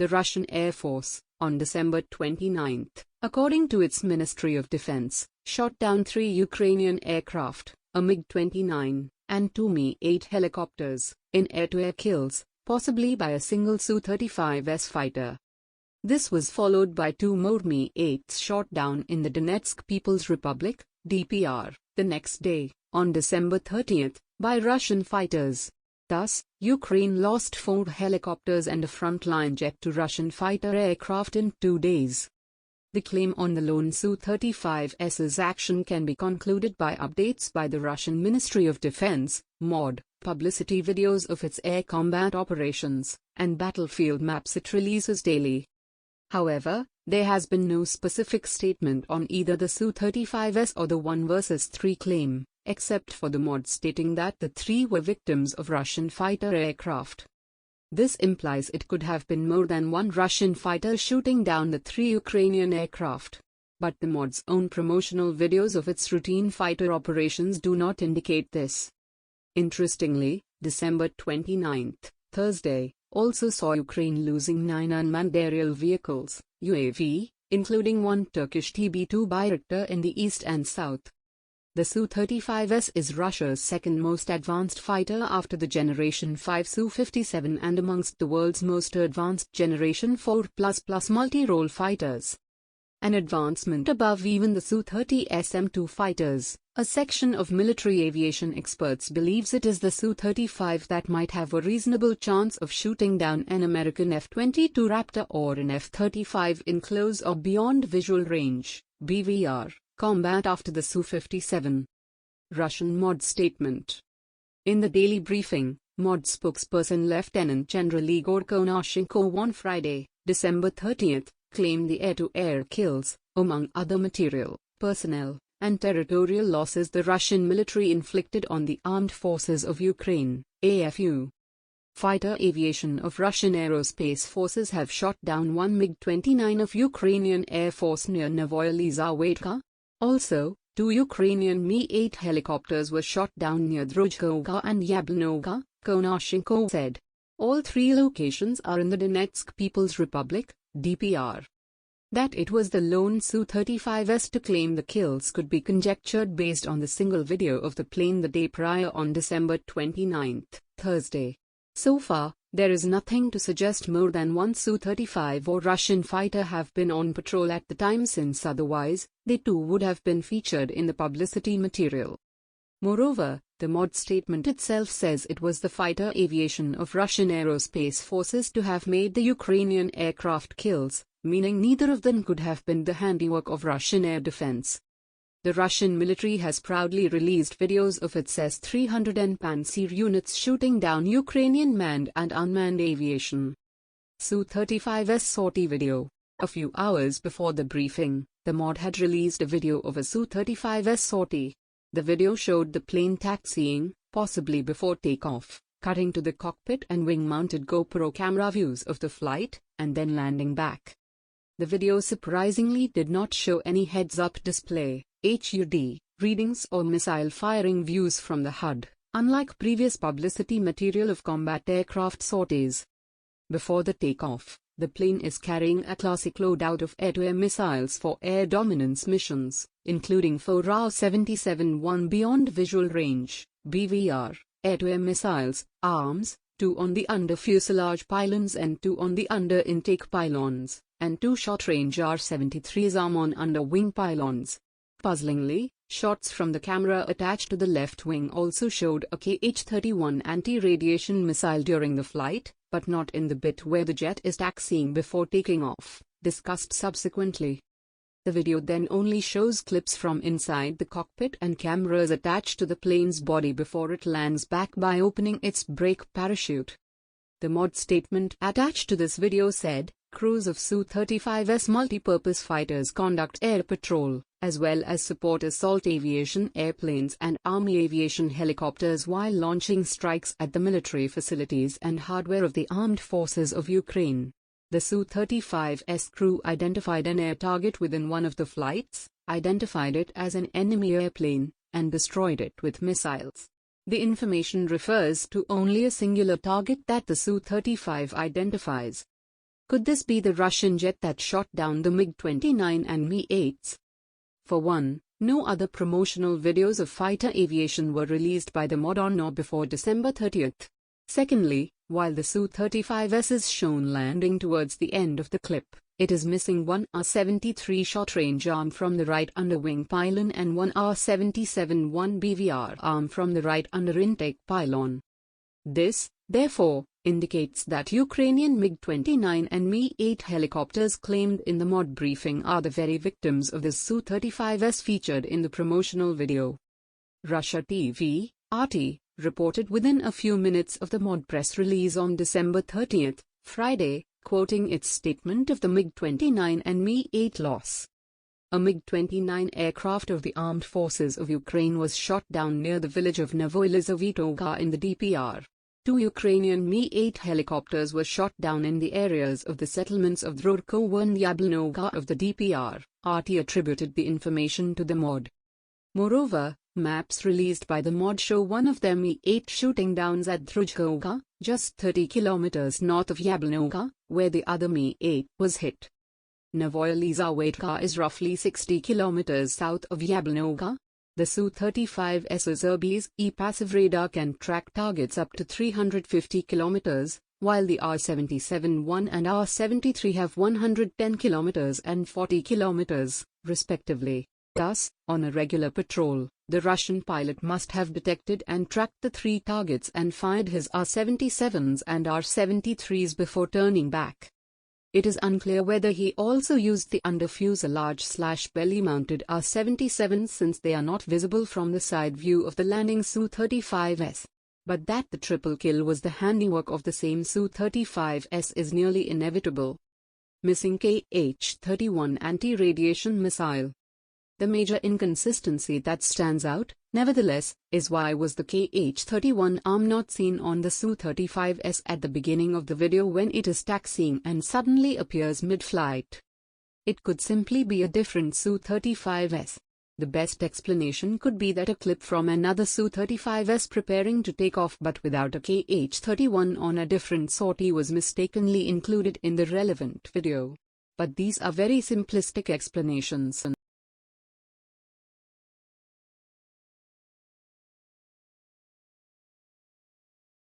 the Russian Air Force, on December 29, according to its Ministry of Defense, shot down 3 Ukrainian aircraft, a MiG-29, and 2 Mi-8 helicopters, in air-to-air kills, possibly by a single Su-35S fighter. This was followed by 2 more Mi-8s shot down in the Donetsk People's Republic, DPR, the next day, on December 30, by Russian fighters. Thus, Ukraine lost 4 helicopters and a frontline jet to Russian fighter aircraft in 2 days. The claim on the lone Su-35S's action can be concluded by updates by the Russian Ministry of Defense, MOD, publicity videos of its air combat operations, and battlefield maps it releases daily. However, there has been no specific statement on either the Su-35S or the 1 vs 3 claim, except for the MOD stating that the 3 were victims of Russian fighter aircraft. This implies it could have been more than 1 Russian fighter shooting down the 3 Ukrainian aircraft. But the MOD's own promotional videos of its routine fighter operations do not indicate this. Interestingly, December 29, Thursday, also saw Ukraine losing 9 unmanned aerial vehicles, UAV, including 1 Turkish TB2 Bayraktar in the east and south. The Su-35S is Russia's second most advanced fighter after the Generation 5 Su-57 and amongst the world's most advanced Generation 4++ multi-role fighters. An advancement above even the Su-30S M2 fighters. A section of military aviation experts believes it is the Su-35 that might have a reasonable chance of shooting down an American F-22 Raptor or an F-35 in close or beyond visual range, BVR. Combat after the Su-57. Russian MOD statement. In the daily briefing, MOD spokesperson Lieutenant General Igor Konashenkov on Friday, December 30, claimed the air-to-air kills, among other material, personnel, and territorial losses the Russian military inflicted on the Armed Forces of Ukraine, AFU. Fighter aviation of Russian Aerospace forces have shot down 1 MiG-29 of Ukrainian Air Force near Novoyelizavetovka. Also, 2 Ukrainian Mi-8 helicopters were shot down near Druzhkovka and Yablonovka, Konashenkov said. All 3 locations are in the Donetsk People's Republic, DPR. That it was the lone Su-35S to claim the kills could be conjectured based on the single video of the plane the day prior on December 29, Thursday. So far, there is nothing to suggest more than 1 Su-35 or Russian fighter have been on patrol at the time, since otherwise, they too would have been featured in the publicity material. Moreover, the MOD statement itself says it was the fighter aviation of Russian Aerospace forces to have made the Ukrainian aircraft kills, meaning neither of them could have been the handiwork of Russian air defense. The Russian military has proudly released videos of its S-300 and Pantsir units shooting down Ukrainian manned and unmanned aviation. Su-35S sortie video. A few hours before the briefing, the MOD had released a video of a Su-35S sortie. The video showed the plane taxiing, possibly before takeoff, cutting to the cockpit and wing-mounted GoPro camera views of the flight, and then landing back. The video surprisingly did not show any heads-up display, HUD, readings or missile firing views from the HUD, unlike previous publicity material of combat aircraft sorties. Before the takeoff, the plane is carrying a classic loadout of air-to-air missiles for air dominance missions, including 4 Ra-77-1 Beyond Visual Range, BVR, air-to-air missiles, arms, 2 on the under-fuselage pylons and 2 on the under-intake pylons, and 2 short-range R-73s arm on under-wing pylons. Puzzlingly, shots from the camera attached to the left wing also showed a Kh-31 anti-radiation missile during the flight, but not in the bit where the jet is taxiing before taking off, discussed subsequently. The video then only shows clips from inside the cockpit and cameras attached to the plane's body before it lands back by opening its brake parachute. The MOD statement attached to this video said, crews of Su-35S multi-purpose fighters conduct air patrol, as well as support assault aviation airplanes and Army aviation helicopters while launching strikes at the military facilities and hardware of the armed forces of Ukraine. The Su-35S crew identified an air target within one of the flights, identified it as an enemy airplane, and destroyed it with missiles. The information refers to only a singular target that the Su-35 identifies. Could this be the Russian jet that shot down the MiG-29 and Mi-8s? For one, no other promotional videos of fighter aviation were released by the mod on or before December 30th. Secondly, while the Su-35S is shown landing towards the end of the clip, it is missing one R-73 short-range arm from the right underwing pylon and one R-77-1 BVR arm from the right under-intake pylon. This, therefore, indicates that Ukrainian MiG-29 and Mi-8 helicopters claimed in the mod briefing are the very victims of the Su-35S featured in the promotional video. Russia TV, RT, reported within a few minutes of the mod press release on December 30th, Friday, quoting its statement of the MiG-29 and Mi-8 loss. A MiG-29 aircraft of the Armed Forces of Ukraine was shot down near the village of Novoyelizavetovka in the DPR. 2 Ukrainian Mi-8 helicopters were shot down in the areas of the settlements of Druzhkovka and Yablonovka of the DPR, RT attributed the information to the mod. Moreover, maps released by the mod show one of their Mi-8 shooting downs at Druzhkovka, just 30 kilometers north of Yablonovka, where the other Mi-8 was hit. Novoyelizavetovka is roughly 60 kilometers south of Yablonovka. The Su-35S's Aerospace passive radar can track targets up to 350 kilometers, while the R-77-1 and R-73 have 110 kilometers and 40 kilometers, respectively. Thus, on a regular patrol, the Russian pilot must have detected and tracked the 3 targets and fired his R-77s and R-73s before turning back. It is unclear whether he also used the under-fuselage/belly-mounted R-77 since they are not visible from the side view of the landing Su-35S. But that the triple kill was the handiwork of the same Su-35S is nearly inevitable. Missing Kh-31 anti-radiation missile. The major inconsistency that stands out, nevertheless, is why was the Kh-31 arm not seen on the Su-35S at the beginning of the video when it is taxiing and suddenly appears mid-flight? It could simply be a different Su-35S. The best explanation could be that a clip from another Su-35S preparing to take off but without a Kh-31 on a different sortie was mistakenly included in the relevant video. But these are very simplistic explanations.